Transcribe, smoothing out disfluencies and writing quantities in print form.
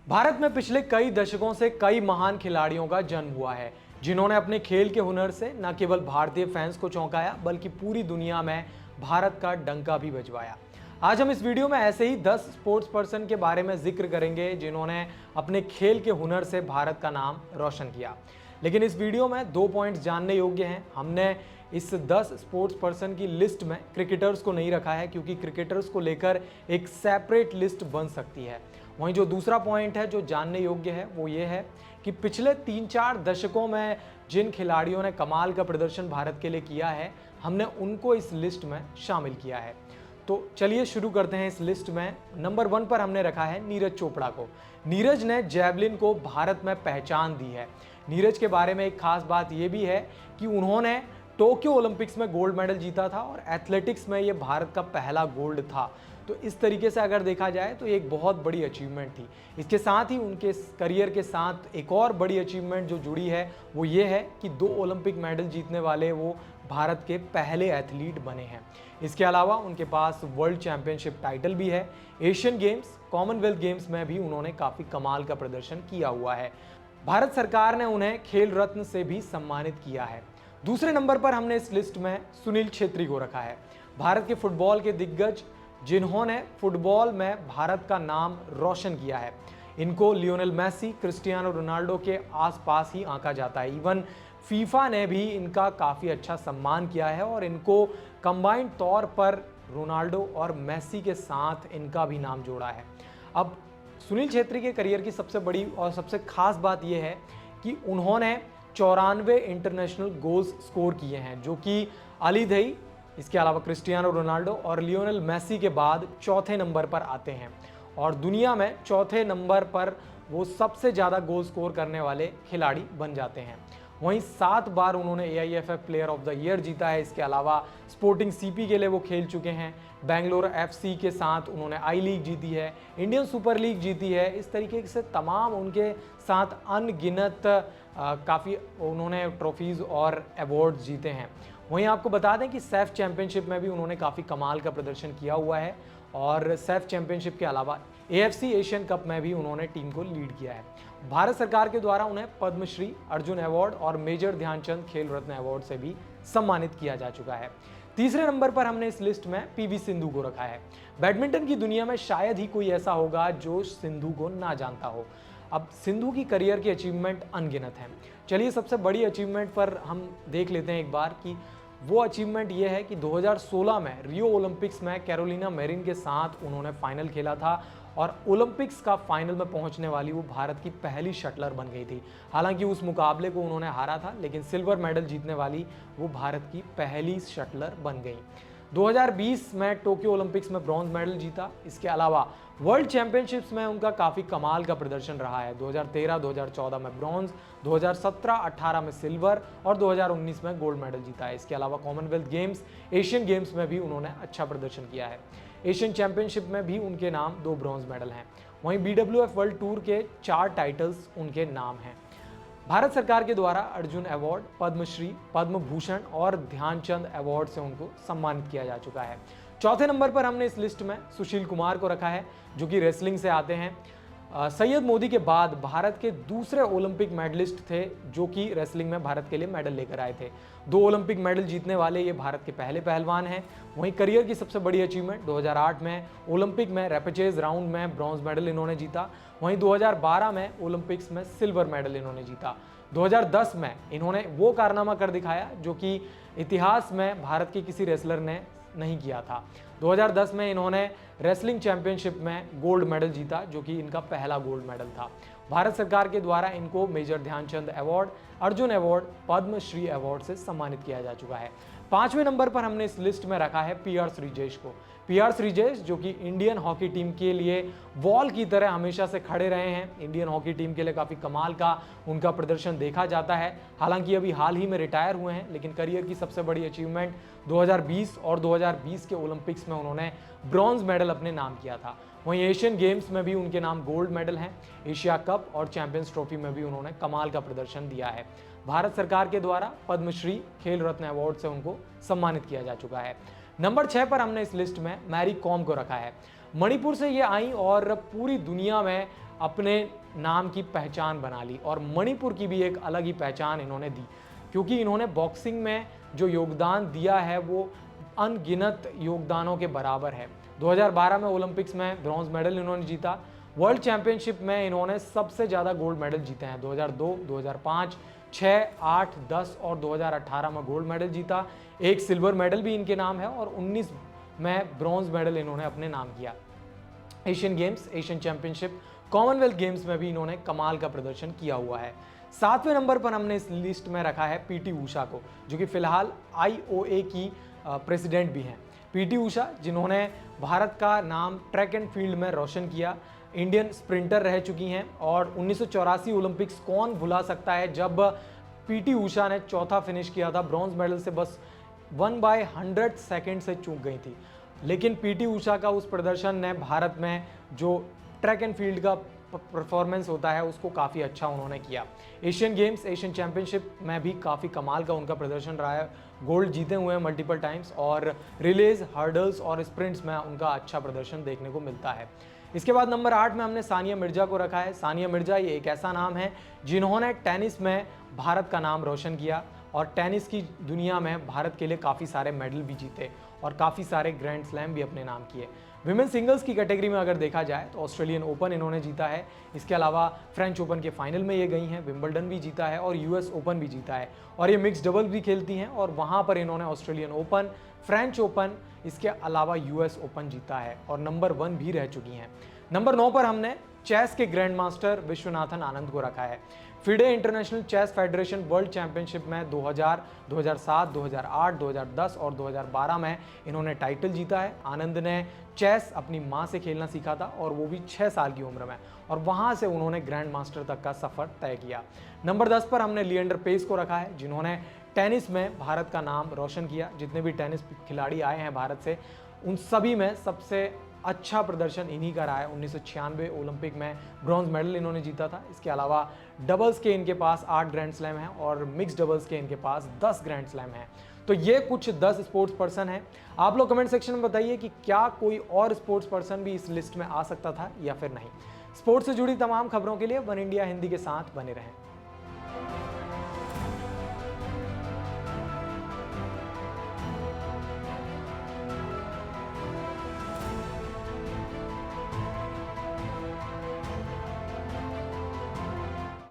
भारत में पिछले कई दशकों से कई महान खिलाड़ियों का जन्म हुआ है जिन्होंने अपने खेल के हुनर से न केवल भारतीय फैंस को चौंकाया बल्कि पूरी दुनिया में भारत का डंका भी बजवाया। आज हम इस वीडियो में ऐसे ही 10 स्पोर्ट्स पर्सन के बारे में जिक्र करेंगे जिन्होंने अपने खेल के हुनर से भारत का नाम रोशन किया। लेकिन इस वीडियो में 2 पॉइंट्स जानने योग्य हैं। हमने इस 10 स्पोर्ट्स पर्सन की लिस्ट में क्रिकेटर्स को नहीं रखा है क्योंकि क्रिकेटर्स को लेकर एक सेपरेट लिस्ट बन सकती है। वहीं जो दूसरा पॉइंट है जो जानने योग्य है वो ये है कि पिछले 3-4 दशकों में जिन खिलाड़ियों ने कमाल का प्रदर्शन भारत के लिए किया है हमने उनको इस लिस्ट में शामिल किया है। तो चलिए शुरू करते हैं इस लिस्ट में। नंबर 1 पर हमने रखा है नीरज चोपड़ा को। नीरज ने जैवलिन को भारत में पहचान दी है। नीरज के बारे में एक खास बात यह भी है कि उन्होंने टोक्यो ओलंपिक्स में गोल्ड मेडल जीता था और एथलेटिक्स में ये भारत का पहला गोल्ड था। तो इस तरीके से अगर देखा जाए तो ये एक बहुत बड़ी अचीवमेंट थी। इसके साथ ही उनके करियर के साथ एक और बड़ी अचीवमेंट जो जुड़ी है वो ये है कि 2 ओलंपिक मेडल जीतने वाले वो भारत के पहले एथलीट बने हैं। इसके अलावा उनके पास वर्ल्ड चैंपियनशिप टाइटल भी है। एशियन गेम्स, कॉमनवेल्थ गेम्स में भी उन्होंने काफ़ी कमाल का प्रदर्शन किया हुआ है। भारत सरकार ने उन्हें खेल रत्न से भी सम्मानित किया है। दूसरे नंबर पर हमने इस लिस्ट में सुनील छेत्री को रखा है। भारत के फुटबॉल के दिग्गज जिन्होंने फुटबॉल में भारत का नाम रोशन किया है। इनको लियोनेल मेसी, क्रिस्टियानो रोनाल्डो के आसपास ही आंका जाता है। इवन फीफा ने भी इनका काफ़ी अच्छा सम्मान किया है और इनको कंबाइंड तौर पर रोनाल्डो और मेसी के साथ इनका भी नाम जोड़ा है। अब सुनील छेत्री के करियर की सबसे बड़ी और सबसे खास बात यह है कि उन्होंने 94 इंटरनेशनल गोल्स स्कोर किए हैं जो कि अली दही, इसके अलावा क्रिस्टियानो रोनाल्डो और लियोनेल मेसी के बाद चौथे नंबर पर आते हैं और दुनिया में चौथे नंबर पर वो सबसे ज़्यादा गोल स्कोर करने वाले खिलाड़ी बन जाते हैं। वहीं 7 बार उन्होंने AIFF player of the year जीता है। इसके अलावा स्पोर्टिंग CP के लिए वो खेल चुके हैं। बेंगलोर FC के साथ उन्होंने आई लीग जीती है, इंडियन सुपर लीग जीती है। इस तरीके से तमाम उनके साथ अनगिनत काफ़ी उन्होंने ट्रॉफीज़ और अवार्ड्स जीते हैं। वहीं आपको बता दें कि सैफ चैंपियनशिप में भी उन्होंने काफ़ी कमाल का प्रदर्शन किया हुआ है और सैफ चैंपियनशिप के अलावा AFC एशियन कप में भी उन्होंने टीम को लीड किया है। भारत सरकार के द्वारा उन्हें पद्मश्री, अर्जुन अवार्ड और मेजर ध्यानचंद खेल रत्न अवार्ड से भी सम्मानित किया जा चुका है। तीसरे नंबर पर हमने इस लिस्ट में PV सिंधु को रखा है। बैडमिंटन की दुनिया में शायद ही कोई ऐसा होगा जो सिंधु को ना जानता हो। अब सिंधु की करियर की अचीवमेंट अनगिनत हैं। चलिए सबसे बड़ी अचीवमेंट पर हम देख लेते हैं एक बार कि वो अचीवमेंट ये है कि 2016 में रियो ओलंपिक्स में कैरोलिना मैरिन के साथ उन्होंने फाइनल खेला था और ओलंपिक्स का फाइनल में पहुंचने वाली वो भारत की पहली शटलर बन गई थी। हालांकि उस मुकाबले को उन्होंने हारा था लेकिन सिल्वर मेडल जीतने वाली वो भारत की पहली शटलर बन गई। 2020 में टोक्यो ओलंपिक्स में ब्रॉन्ज मेडल जीता। इसके अलावा वर्ल्ड चैंपियनशिप्स में उनका काफ़ी कमाल का प्रदर्शन रहा है। 2013-2014 में ब्रॉन्ज, 2017-18 में सिल्वर और 2019 में गोल्ड मेडल जीता है। इसके अलावा कॉमनवेल्थ गेम्स, एशियन गेम्स में भी उन्होंने अच्छा प्रदर्शन किया है। एशियन चैंपियनशिप में भी उनके नाम 2 ब्रॉन्ज मेडल हैं। वहीं BWF वर्ल्ड टूर के 4 टाइटल्स उनके नाम हैं। भारत सरकार के द्वारा अर्जुन अवार्ड, पद्मश्री, पद्म भूषण और ध्यानचंद अवार्ड से उनको सम्मानित किया जा चुका है। चौथे नंबर पर हमने इस लिस्ट में सुशील कुमार को रखा है जो कि रेसलिंग से आते हैं। सैयद मोदी के बाद भारत के दूसरे ओलंपिक मेडलिस्ट थे जो कि रेसलिंग में भारत के लिए मेडल लेकर आए थे। 2 ओलंपिक मेडल जीतने वाले ये भारत के पहले पहलवान हैं। वहीं करियर की सबसे बड़ी अचीवमेंट 2008 में ओलंपिक में रैपेचेज राउंड में ब्रॉन्ज मेडल इन्होंने जीता। वहीं 2012 में ओलंपिक्स में सिल्वर मेडल इन्होंने जीता। 2010 में इन्होंने वो कारनामा कर दिखाया जो कि इतिहास में भारत के किसी रेसलर ने नहीं किया था। 2010 में इन्होंने रेसलिंग चैंपियनशिप में गोल्ड मेडल जीता जो कि इनका पहला गोल्ड मेडल था। भारत सरकार के द्वारा इनको major Dhyanchand award, Arjun award, Padma Shri award से सम्मानित किया जा चुका है। 5वें नंबर पर हमने इस लिस्ट में रखा है PR श्रीजेश को। PR श्रीजेश जो कि इंडियन हॉकी टीम के लिए वॉल की तरह हमेशा से खड़े रहे हैं। इंडियन हॉकी टीम के लिए काफ़ी कमाल का उनका प्रदर्शन देखा जाता है। हालांकि अभी हाल ही में रिटायर हुए हैं लेकिन करियर की सबसे बड़ी अचीवमेंट 2020 और 2020 के ओलंपिक्स में उन्होंने ब्रॉन्ज मेडल अपने नाम किया था। वहीं एशियन गेम्स में भी उनके नाम गोल्ड मेडल हैं। एशिया कप और चैंपियंस ट्रॉफी में भी उन्होंने कमाल का प्रदर्शन दिया है। भारत सरकार के द्वारा पद्मश्री, खेल रत्न अवार्ड से उनको सम्मानित किया जा चुका है। नंबर 6 पर हमने इस लिस्ट में मैरी कॉम को रखा है। मणिपुर से ये आई और पूरी दुनिया में अपने नाम की पहचान बना ली और मणिपुर की भी एक अलग ही पहचान इन्होंने दी, क्योंकि इन्होंने बॉक्सिंग में जो योगदान दिया है वो अनगिनत योगदानों के बराबर है। 2012 में ओलंपिक्स में ब्रॉन्ज मेडल इन्होंने जीता। वर्ल्ड चैंपियनशिप में इन्होंने सबसे ज़्यादा गोल्ड मेडल जीते हैं। 2002, 2005, 6, 8, 10 और 2018 में गोल्ड मेडल जीता। एक सिल्वर मेडल भी इनके नाम है और 19 में ब्रॉन्ज मेडल इन्होंने अपने नाम किया। Asian games, Asian championship, Commonwealth games में भी इन्होंने कमाल का प्रदर्शन किया हुआ है। 7वें नंबर पर हमने इस लिस्ट में रखा है पीटी ऊषा को, जो कि फिलहाल आईओए की प्रेसिडेंट भी हैं। पीटी ऊषा, जिन्होंने भारत का नाम ट्रैक एंड फील्ड में रोशन किया, इंडियन स्प्रिंटर रह चुकी हैं और 1984 ओलंपिक्स कौन भुला सकता है जब पीटी ऊषा ने चौथा फिनिश किया था। ब्रॉन्ज मेडल से बस 1/100 सेकेंड से चूक गई थी, लेकिन पीटी ऊषा का उस प्रदर्शन ने भारत में जो ट्रैक एंड फील्ड का परफॉर्मेंस होता है उसको काफ़ी अच्छा उन्होंने किया। एशियन गेम्स, एशियन चैंपियनशिप में भी काफ़ी कमाल का उनका प्रदर्शन रहा है। गोल्ड जीते हुए हैं मल्टीपल टाइम्स और रिलेज, हर्डल्स और स्प्रिंट्स में उनका अच्छा प्रदर्शन देखने को मिलता है। इसके बाद नंबर 8 में हमने सानिया मिर्जा को रखा है। सानिया मिर्जा ये एक ऐसा नाम है जिन्होंने टेनिस में भारत का नाम रोशन किया और टेनिस की दुनिया में भारत के लिए काफ़ी सारे मेडल भी जीते और काफ़ी सारे ग्रैंड स्लैम भी अपने नाम किए। विमेन सिंगल्स की कैटेगरी में अगर देखा जाए तो ऑस्ट्रेलियन ओपन इन्होंने जीता है। इसके अलावा फ्रेंच ओपन के फाइनल में ये गई हैं, विंबलडन भी जीता है और यूएस ओपन भी जीता है और ये मिक्स डबल भी खेलती हैं और वहाँ पर इन्होंने ऑस्ट्रेलियन ओपन, फ्रेंच ओपन, इसके अलावा यूएस ओपन जीता है और नंबर 1 भी रह चुकी हैं। नंबर 9 पर हमने चेस के ग्रैंड मास्टर विश्वनाथन आनंद को रखा है। FIDE international chess federation world championship में 2000, 2007, 2008, 2010 और 2012 में इन्होंने टाइटल जीता है। आनंद ने चेस अपनी माँ से खेलना सीखा था और वो भी 6 साल की उम्र में, और वहाँ से उन्होंने ग्रैंड मास्टर तक का सफ़र तय किया। नंबर 10 पर हमने लिएंडर पेस को रखा है, जिन्होंने टेनिस में भारत का नाम रोशन किया। जितने भी टेनिस खिलाड़ी आए हैं भारत से, उन सभी में सबसे अच्छा प्रदर्शन इन्हीं का रहा है। 1996 ओलंपिक में ब्रॉन्ज मेडल इन्होंने जीता था। इसके अलावा डबल्स के इनके पास 8 ग्रैंड स्लैम हैं और मिक्स डबल्स के इनके पास 10 ग्रैंड स्लैम हैं। तो ये कुछ 10 स्पोर्ट्स पर्सन हैं। आप लोग कमेंट सेक्शन में बताइए कि क्या कोई और स्पोर्ट्स पर्सन भी इस लिस्ट में आ सकता था या फिर नहीं। स्पोर्ट्स से जुड़ी तमाम खबरों के लिए वन इंडिया हिंदी के साथ बने रहें।